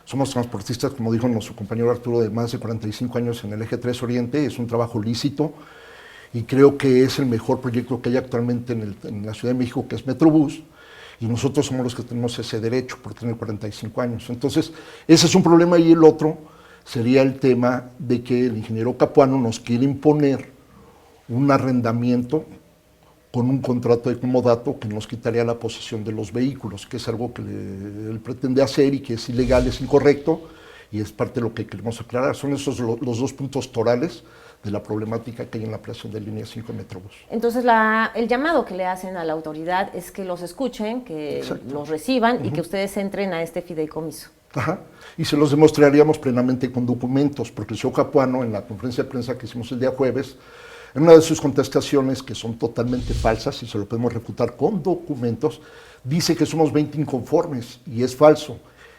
Somos transportistas, como dijo nuestro compañero Arturo, de más de 45 años en el Eje 3 Oriente, es un trabajo lícito y creo que es el mejor proyecto que hay actualmente en la Ciudad de México, que es Metrobús. y nosotros somos los que tenemos ese derecho por tener 45 años. Entonces, ese es un problema, y el otro sería el tema de que el ingeniero Capuano nos quiere imponer un arrendamiento con un contrato de comodato que nos quitaría la posesión de los vehículos, que es algo que él pretende hacer y que es ilegal, es incorrecto, y es parte de lo que queremos aclarar. Son esos los dos puntos torales de la problemática que hay en la ampliación de línea 5 de Metrobús. Entonces, el llamado que le hacen a la autoridad es que los escuchen, que Exacto. los reciban y que ustedes entren a este fideicomiso. Ajá. Y se los demostraríamos plenamente con documentos, porque el señor Capuano, en la conferencia de prensa que hicimos el día jueves, en una de sus contestaciones, que son totalmente falsas y se lo podemos refutar con documentos, dice que somos 20 inconformes, y es falso.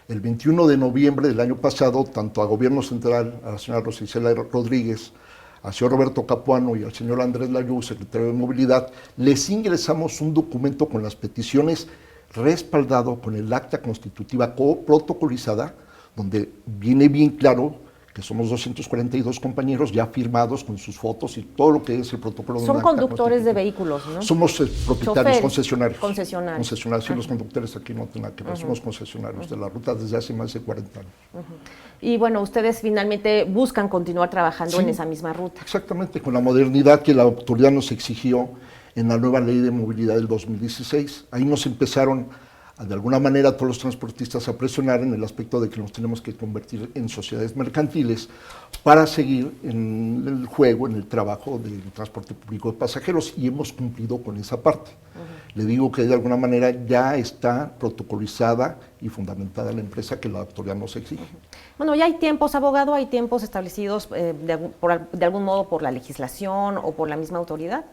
El 21 de noviembre del año pasado, tanto a Gobierno Central, a la señora Rosa Isela Rodríguez, al señor Roberto Capuano y al señor Andrés Layú, secretario de Movilidad, les ingresamos un documento con las peticiones respaldado con el acta constitutiva protocolizada, donde viene bien claro que somos 242 compañeros ya firmados con sus fotos y todo lo que es el protocolo. Son conductores de vehículos, ¿no? Somos propietarios, Choferes, concesionarios. Concesionarios. Concesionarios, sí, los conductores aquí no tienen nada que ver, somos concesionarios de la ruta desde hace más de 40 años. Y bueno, ustedes finalmente buscan continuar trabajando Sí. en esa misma ruta. Exactamente, con la modernidad que la autoridad nos exigió en la nueva ley de movilidad del 2016. Ahí nos empezaron, de alguna manera, todos los transportistas a presionar en el aspecto de que nos tenemos que convertir en sociedades mercantiles para seguir en el juego, en el trabajo del transporte público de pasajeros, y hemos cumplido con esa parte. Le digo que de alguna manera ya está protocolizada y fundamentada la empresa que la autoridad nos exige. Bueno, ya hay tiempos, abogado, hay tiempos establecidos de algún modo por la legislación o por la misma autoridad.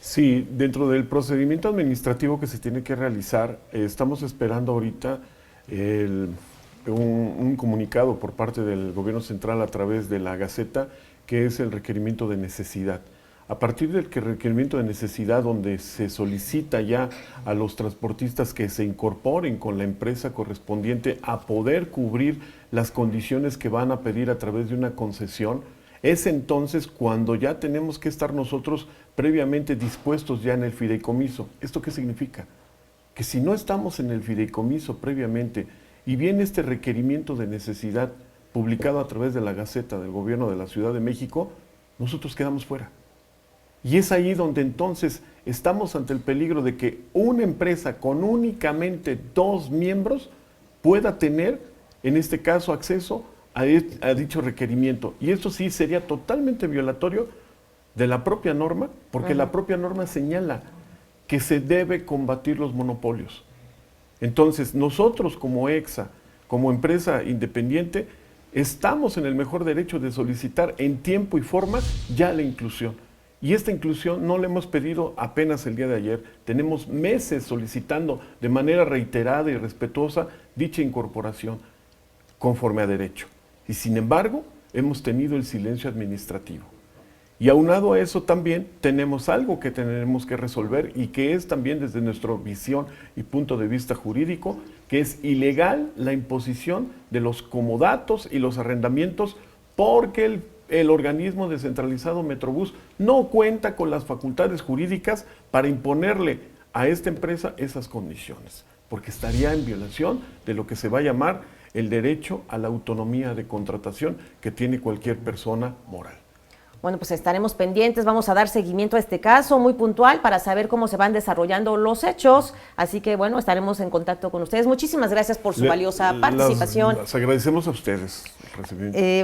Sí, dentro del procedimiento administrativo que se tiene que realizar, estamos esperando ahorita un comunicado por parte del Gobierno Central a través de la Gaceta, que es el requerimiento de necesidad. A partir del requerimiento de necesidad, donde se solicita ya a los transportistas que se incorporen con la empresa correspondiente a poder cubrir las condiciones que van a pedir a través de una concesión, es entonces cuando ya tenemos que estar nosotros previamente dispuestos ya en el fideicomiso. ¿Esto qué significa? Que si no estamos en el fideicomiso previamente y viene este requerimiento de necesidad publicado a través de la Gaceta del Gobierno de la Ciudad de México, nosotros quedamos fuera. Y es ahí donde entonces estamos ante el peligro de que una empresa con únicamente 2 miembros pueda tener, en este caso, acceso a dicho requerimiento. Y esto sí sería totalmente violatorio de la propia norma, porque la propia norma señala que se debe combatir los monopolios. Entonces, nosotros como EXA, como empresa independiente, estamos en el mejor derecho de solicitar en tiempo y forma ya la inclusión. Y esta inclusión no la hemos pedido apenas el día de ayer. Tenemos meses solicitando de manera reiterada y respetuosa dicha incorporación conforme a derecho. Y sin embargo, hemos tenido el silencio administrativo. Y aunado a eso también tenemos algo que tenemos que resolver y que es también desde nuestra visión y punto de vista jurídico, que es ilegal la imposición de los comodatos y los arrendamientos porque el organismo descentralizado Metrobús no cuenta con las facultades jurídicas para imponerle a esta empresa esas condiciones, porque estaría en violación de lo que se va a llamar el derecho a la autonomía de contratación que tiene cualquier persona moral. Bueno, pues estaremos pendientes, vamos a dar seguimiento a este caso muy puntual para saber cómo se van desarrollando los hechos. Así que, bueno, estaremos en contacto con ustedes. Muchísimas gracias por su valiosa participación. Las agradecemos a ustedes.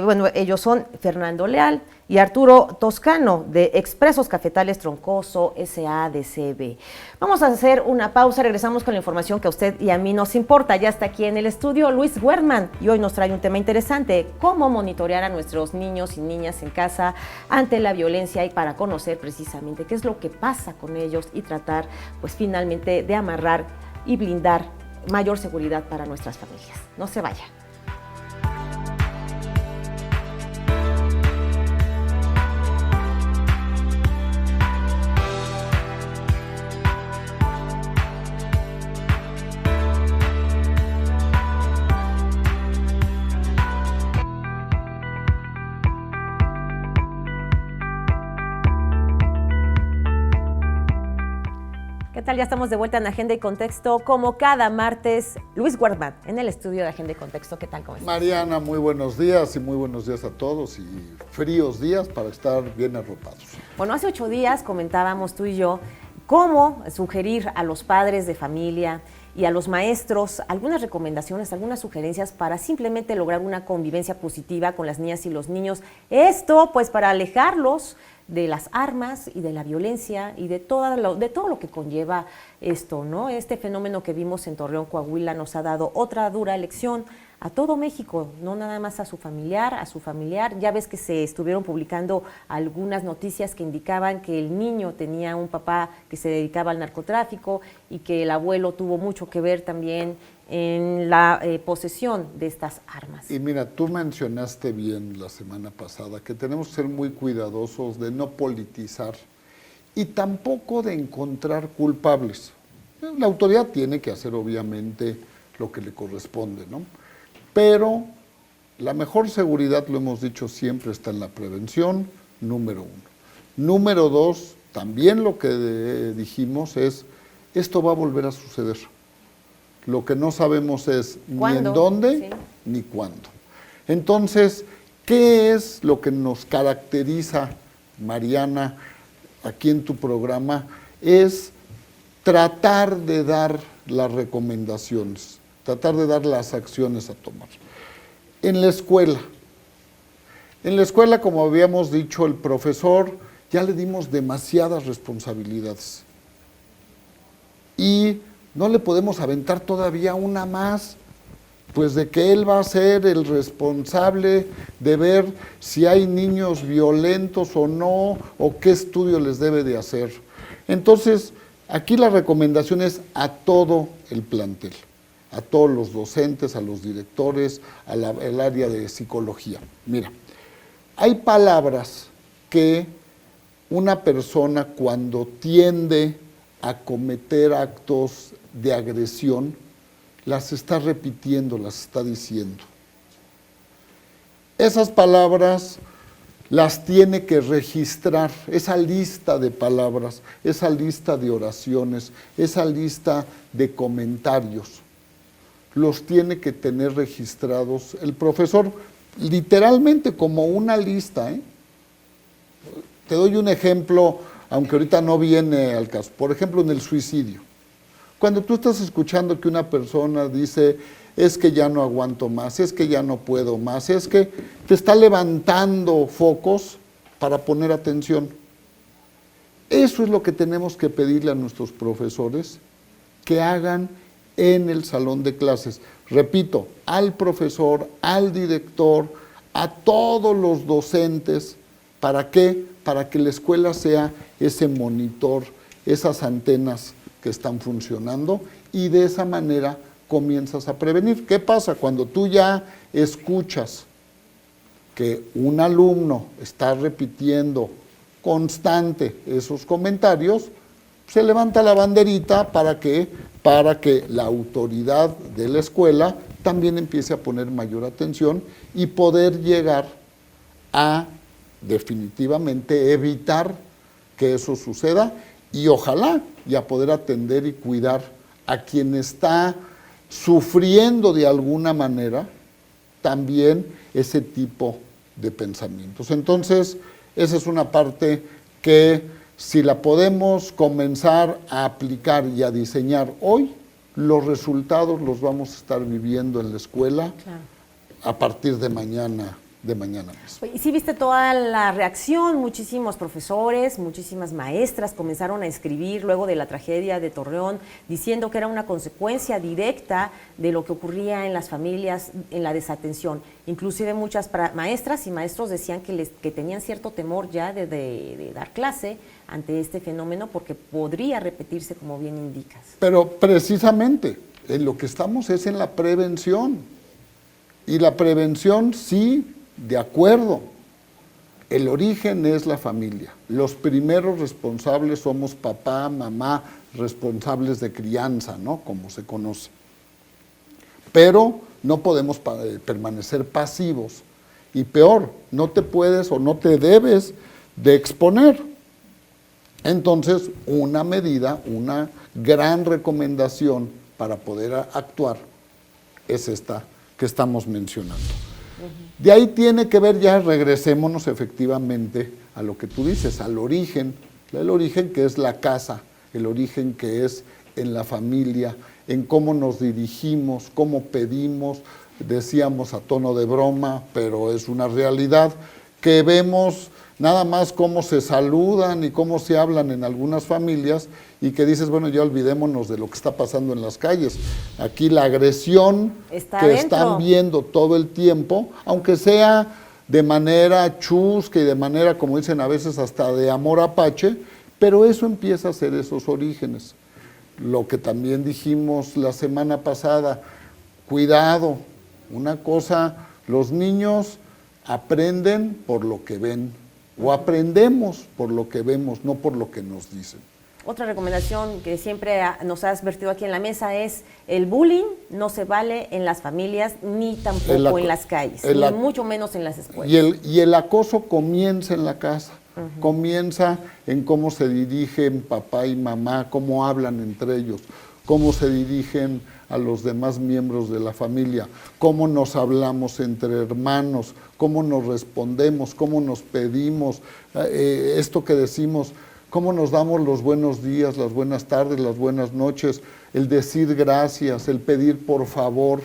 Bueno, ellos son Fernando Leal y Arturo Toscano, de Expresos Cafetales Troncoso SADCB. Vamos a hacer una pausa, regresamos con la información que a usted y a mí nos importa. Ya está aquí en el estudio Luis Werman y hoy nos trae un tema interesante: cómo monitorear a nuestros niños y niñas en casa ante la violencia, y para conocer precisamente qué es lo que pasa con ellos y tratar, pues finalmente, de amarrar y blindar mayor seguridad para nuestras familias. No se vaya. ¿Qué ¿Qué tal? Ya estamos de vuelta en Agenda y Contexto, como cada martes. Luis Guardman, en el estudio de Agenda y Contexto. ¿Qué tal? ¿Cómo estás? Mariana, muy buenos días y muy buenos días a todos y fríos días para estar bien arropados. Bueno, hace 8 días comentábamos tú y yo cómo sugerir a los padres de familia y a los maestros algunas recomendaciones, algunas sugerencias para simplemente lograr una convivencia positiva con las niñas y los niños. Esto, pues, para alejarlos de las armas y de la violencia y de todo lo que conlleva esto, ¿no? Este fenómeno que vimos en Torreón, Coahuila, nos ha dado otra dura lección a todo México, no nada más a su familiar. Ya ves que se estuvieron publicando algunas noticias que indicaban que el niño tenía un papá que se dedicaba al narcotráfico y que el abuelo tuvo mucho que ver también en la posesión de estas armas. Y mira, tú mencionaste bien la semana pasada que tenemos que ser muy cuidadosos de no politizar y tampoco de encontrar culpables. La autoridad tiene que hacer obviamente lo que le corresponde, ¿no? Pero la mejor seguridad, lo hemos dicho siempre, está en la prevención, número 1. Número 2, también lo que dijimos es, esto va a volver a suceder. Lo que no sabemos es ni en dónde ni cuándo. Entonces, ¿qué es lo que nos caracteriza, Mariana, aquí en tu programa? Es tratar de dar las recomendaciones, tratar de dar las acciones a tomar. En la escuela, como habíamos dicho, el profesor ya le dimos demasiadas responsabilidades. Y no le podemos aventar todavía una más, pues de que él va a ser el responsable de ver si hay niños violentos o no, o qué estudio les debe de hacer. Entonces, aquí la recomendación es a todo el plantel, a todos los docentes, a los directores, al área de psicología. Mira, hay palabras que una persona cuando tiende a cometer actos de agresión, las está repitiendo, las está diciendo. Esas palabras las tiene que registrar, esa lista de palabras, esa lista de oraciones, esa lista de comentarios, los tiene que tener registrados el profesor, literalmente como una lista, ¿eh? Te doy un ejemplo, aunque ahorita no viene al caso. Por ejemplo, en el suicidio. Cuando tú estás escuchando que una persona dice, es que ya no aguanto más, es que ya no puedo más, es que te está levantando focos para poner atención. Eso es lo que tenemos que pedirle a nuestros profesores que hagan en el salón de clases. Repito, al profesor, al director, a todos los docentes. ¿Para qué? Para que la escuela sea ese monitor, esas antenas que están funcionando y de esa manera comienzas a prevenir. ¿Qué pasa? Cuando tú ya escuchas que un alumno está repitiendo constante esos comentarios, se levanta la banderita para que la autoridad de la escuela también empiece a poner mayor atención y poder llegar a definitivamente evitar que eso suceda y ojalá ya poder atender y cuidar a quien está sufriendo de alguna manera también ese tipo de pensamientos. Entonces, esa es una parte que si la podemos comenzar a aplicar y a diseñar hoy, los resultados los vamos a estar viviendo en la escuela a partir de mañana mismo. Y sí viste toda la reacción, muchísimos profesores, muchísimas maestras comenzaron a escribir luego de la tragedia de Torreón, diciendo que era una consecuencia directa de lo que ocurría en las familias, en la desatención. Inclusive muchas maestras y maestros decían que tenían cierto temor ya de dar clase ante este fenómeno porque podría repetirse, como bien indicas. Pero precisamente en lo que estamos es en la prevención. Y la prevención sí, de acuerdo, el origen es la familia. Los primeros responsables somos papá, mamá, responsables de crianza, ¿no? Como se conoce. Pero no podemos permanecer pasivos. Y peor, no te puedes o no te debes de exponer. Entonces, una medida, una gran recomendación para poder actuar es esta que estamos mencionando. De ahí tiene que ver, ya regresémonos efectivamente a lo que tú dices, al origen, el origen que es la casa, el origen que es en la familia, en cómo nos dirigimos, cómo pedimos, decíamos a tono de broma, pero es una realidad, que vemos nada más cómo se saludan y cómo se hablan en algunas familias y que dices, bueno, ya olvidémonos de lo que está pasando en las calles. Aquí la agresión Está que adentro. están viendo todo el tiempo, aunque sea de manera chusca y de manera, como dicen a veces, hasta de amor apache, pero eso empieza a ser esos orígenes. Lo que también dijimos la semana pasada, cuidado, una cosa, los niños aprenden por lo que ven, o aprendemos por lo que vemos, no por lo que nos dicen. Otra recomendación que siempre nos has vertido aquí en la mesa es el bullying no se vale en las familias ni tampoco en las calles, ni mucho menos en las escuelas. Y el acoso comienza en la casa, comienza en cómo se dirigen papá y mamá, cómo hablan entre ellos, cómo se dirigen a los demás miembros de la familia, cómo nos hablamos entre hermanos, cómo nos respondemos, cómo nos pedimos, esto que decimos, cómo nos damos los buenos días, las buenas tardes, las buenas noches, el decir gracias, el pedir por favor.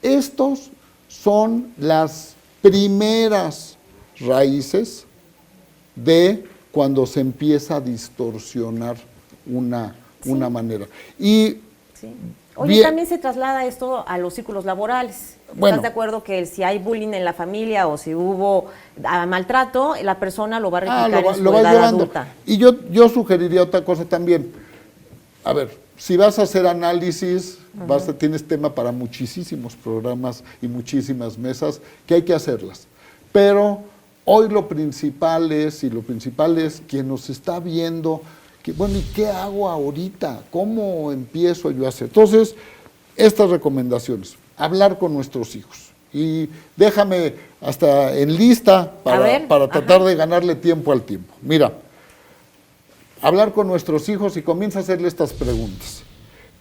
Estos son las primeras raíces de cuando se empieza a distorsionar una manera. Y sí. Oye, también se traslada esto a los círculos laborales. Bueno, ¿Estás de acuerdo que si hay bullying en la familia o si hubo maltrato, la persona lo va a replicar en su edad adulta? Y yo sugeriría otra cosa también. A ver, si vas a hacer análisis, tienes tema para muchísimos programas y muchísimas mesas que hay que hacerlas. Pero hoy lo principal es quien nos está viendo, que, bueno, ¿y qué hago ahorita? ¿Cómo empiezo yo a hacer? Entonces, estas recomendaciones, hablar con nuestros hijos. Y déjame hasta en lista para tratar de ganarle tiempo al tiempo. Mira, hablar con nuestros hijos y comienza a hacerle estas preguntas.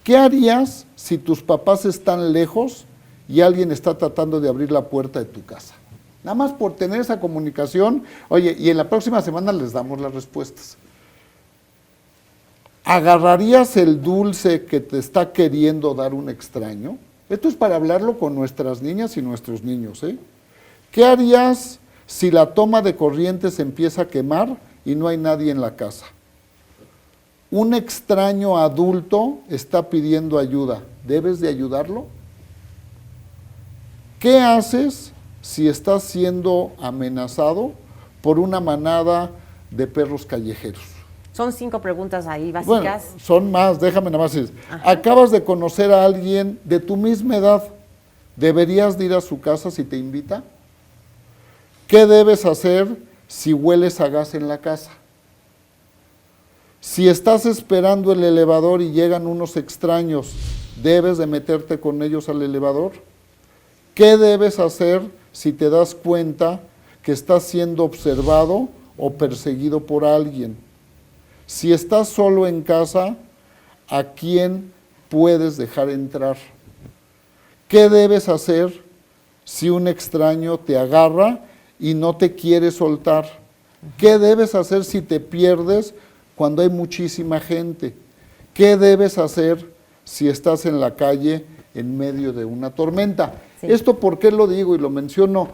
¿Qué harías si tus papás están lejos y alguien está tratando de abrir la puerta de tu casa? Nada más por tener esa comunicación. Oye, y en la próxima semana les damos las respuestas. ¿Agarrarías el dulce que te está queriendo dar un extraño? Esto es para hablarlo con nuestras niñas y nuestros niños, ¿eh? ¿Qué harías si la toma de corriente se empieza a quemar y no hay nadie en la casa? Un extraño adulto está pidiendo ayuda. ¿Debes de ayudarlo? ¿Qué haces si estás siendo amenazado por una manada de perros callejeros? Son 5 preguntas ahí básicas. Bueno, son más, déjame nada más decir. Acabas de conocer a alguien de tu misma edad. ¿Deberías de ir a su casa si te invita? ¿Qué debes hacer si hueles a gas en la casa? Si estás esperando el elevador y llegan unos extraños, ¿debes de meterte con ellos al elevador? ¿Qué debes hacer si te das cuenta que estás siendo observado o perseguido por alguien? Si estás solo en casa, ¿a quién puedes dejar entrar? ¿Qué debes hacer si un extraño te agarra y no te quiere soltar? ¿Qué debes hacer si te pierdes cuando hay muchísima gente? ¿Qué debes hacer si estás en la calle en medio de una tormenta? Sí. Esto, ¿por qué lo digo y lo menciono?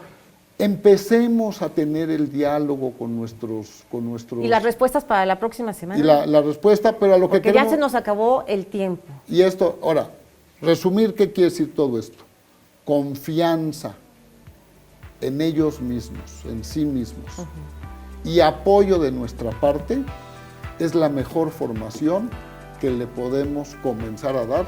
Empecemos a tener el diálogo con nuestros... Y las respuestas para la próxima semana. Y la respuesta, pero a lo que queremos... ya se nos acabó el tiempo. Y esto, ahora, resumir, ¿qué quiere decir todo esto? Confianza en ellos mismos, en sí mismos. Y apoyo de nuestra parte es la mejor formación que le podemos comenzar a dar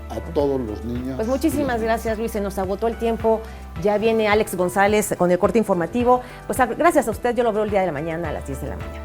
a todos los niños. Pues muchísimas gracias, Luis, se nos agotó el tiempo, ya viene Alex González con el corte informativo. Pues gracias a usted, yo lo veo el día de la mañana a las 10 de la mañana.